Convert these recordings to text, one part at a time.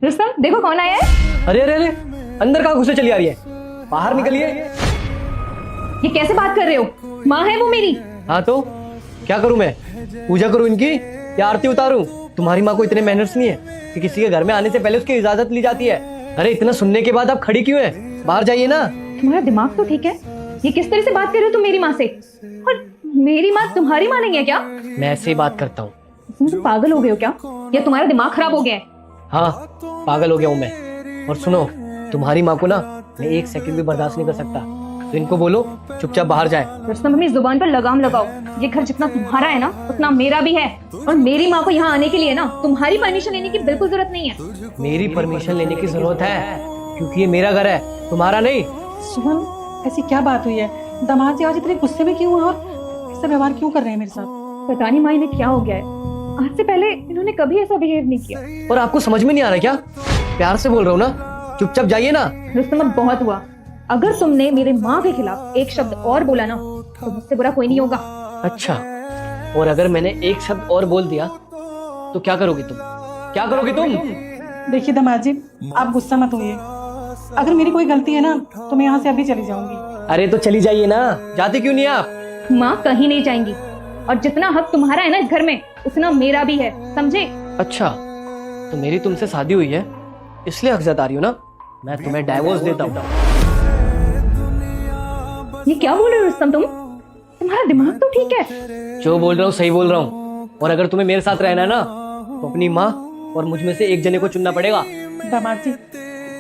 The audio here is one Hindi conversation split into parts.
रुस्तम देखो कौन आया है। अरे अरे अरे, अंदर कहाँ घुसे चली आ रही है? बाहर निकलिए। ये कैसे बात कर रहे हो? माँ है वो मेरी। हाँ तो क्या करूं मैं? पूजा करूं इनकी या आरती उतारूं? तुम्हारी माँ को इतने मैनर्स नहीं है कि किसी के घर में आने से पहले उसकी इजाजत ली जाती है। अरे इतना सुनने के बाद आप खड़ी क्यों है? बाहर जाइए ना। तुम्हारा दिमाग तो ठीक है? ये किस तरह से बात कर रहे हो तुम मेरी माँ से? और मेरी माँ तुम्हारी माँ नहीं है क्या? मैं ऐसे ही बात करता हूँ। तुम पागल हो गए हो क्या? या तुम्हारा दिमाग खराब हो गया है? हाँ, पागल हो गया हूँ मैं। और सुनो, तुम्हारी माँ को ना मैं एक सेकंड भी बर्दाश्त नहीं कर सकता, तो इनको बोलो चुपचाप बाहर जाए। रुस्तम अपनी जुबान पर लगाम लगाओ। ये घर जितना तुम्हारा है ना उतना मेरा भी है। और मेरी माँ को यहाँ आने के लिए ना तुम्हारी परमिशन लेने की बिल्कुल जरूरत नहीं है। मेरी परमिशन लेने की जरूरत है क्योंकि ये मेरा घर है, तुम्हारा नहीं। सुमन, ऐसी क्या बात हुई है? दामाद जी आज इतने गुस्से में क्यों हैं और ऐसा व्यवहार क्यों कर रहे हैं मेरे साथ? पता नहीं माँ इन्हें क्या हो गया है। आज से पहले इन्होंने कभी ऐसा बिहेव नहीं किया। और आपको समझ में नहीं आ रहा क्या? प्यार से बोल रहा हूँ ना, चुपचाप जाइए ना। रुस्तम अब बहुत हुआ। अगर तुमने मेरे माँ के खिलाफ एक शब्द और बोला ना तो मुझसे बुरा कोई नहीं होगा। अच्छा, और अगर मैंने एक शब्द और बोल दिया तो क्या करोगी तुम? क्या करोगी तुम? देखिए दामाद जी, आप गुस्सा मत होइए। अगर मेरी कोई गलती है ना तो मैं यहाँ से अभी चली जाऊंगी। अरे तो चली जाइए ना, जाती क्यों नहीं आप? माँ कहीं नहीं जाएंगी। और जितना हक तुम्हारा है ना इस घर में उतना मेरा भी है, समझे? अच्छा, तो मेरी तुमसे शादी हुई है इसलिए हक जता रही हो ना? मैं तुम्हें डाइवोर्स देता हूँ। ये क्या बोल रहे हो रुस्तम तुम? तुम्हारा दिमाग तो ठीक है? जो बोल रहा हूँ सही बोल रहा हूँ। और अगर तुम्हें मेरे साथ रहना है ना तो अपनी माँ और मुझ में से एक जने को चुनना पड़ेगा। दामाद जी,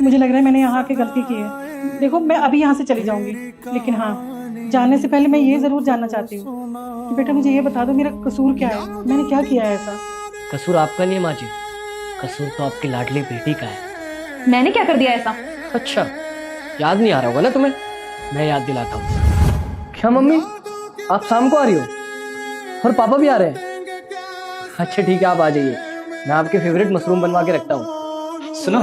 मुझे लग रहा है मैंने यहाँ आके गलती की है। देखो, मैं अभी यहाँ से चली जाऊंगी, लेकिन हाँ, जाने से पहले मैं ये जरूर जानना चाहती हूँ कि बेटा मुझे ये बता दो मेरा कसूर क्या है, मैंने क्या किया है ऐसा? कसूर आपका नहीं है माँ जी, कसूर तो आपकी लाडली बेटी का है। मैंने क्या कर दिया ऐसा? अच्छा, याद नहीं आ रहा होगा ना तुम्हें? मैं याद दिलाता हूँ। क्या मम्मी, आप शाम को आ रही हो? और पापा भी आ रहे हैं? अच्छा ठीक है, आप आ जाइए, मैं आपके फेवरेट मशरूम बनवा के रखता हूँ। सुनो,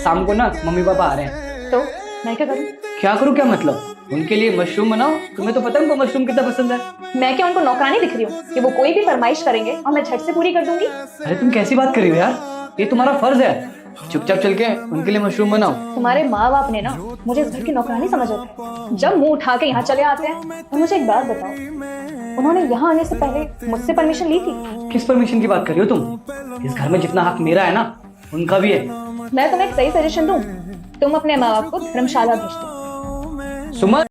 शाम को ना मम्मी पापा आ रहे हैं। तो मैं क्या करूँ? क्या करूँ क्या मतलब? उनके लिए मशरूम बनाओ। तुम्हें तो पता है उनको मशरूम कितना पसंद है। मैं क्या उनको नौकरानी दिख रही हूँ कि वो कोई भी फरमाइश करेंगे और मैं झट से पूरी कर दूंगी? अरे तुम कैसी बात कर रही हो यार, ये तुम्हारा फर्ज है। चुपचाप चल के उनके लिए मशरूम बनाओ। तुम्हारे माँ बाप ने ना मुझे इस घर की नौकरानी समझ रखा है। जब मुंह उठा के यहाँ चले आते हैं तो मुझे एक बात बताओ, उन्होंने यहाँ आने से पहले मुझसे परमिशन ली थी? किस परमिशन की बात कर रही हो तुम? इस घर में जितना हक मेरा है ना उनका भी है। मैं तुम्हें एक सही सजेशन दूं, तुम अपने माँ बाप को धर्मशाला भेज दो। सुमन।